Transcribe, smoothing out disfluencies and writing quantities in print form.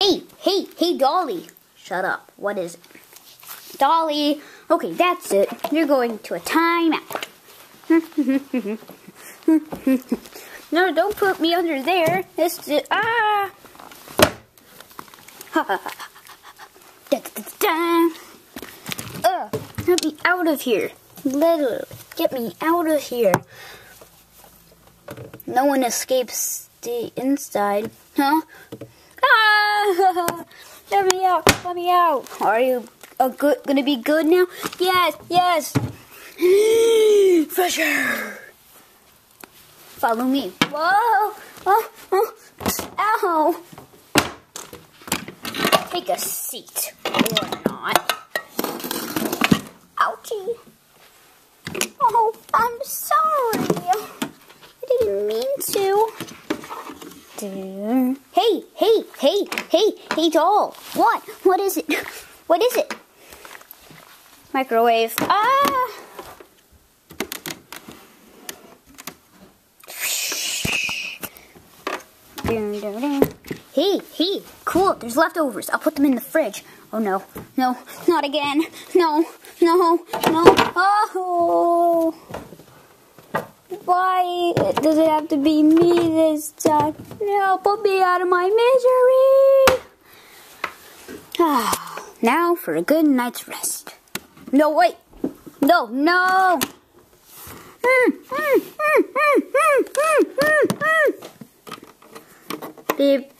Hey, Dollie. Shut up. What is it? Dollie. Okay, that's it. You're going to a timeout. No, don't put me under there. This is, Get me out of here. Literally, get me out of here. No one escapes the inside, huh? Ah! Let me out. Let me out. Are you gonna be good now? Yes. Fresh air. Follow me. Whoa. Oh. Ow. Take a seat. Or not. Ouchie. Oh, I'm sorry. I didn't mean to. Hey, doll. What? What is it? What is it? Microwave. Hey, cool. There's leftovers. I'll put them in the fridge. Oh no, not again. No. Oh. Why does it have to be me this time? No, put me out of my misery. Now for a good night's rest. No, wait. No. Beep.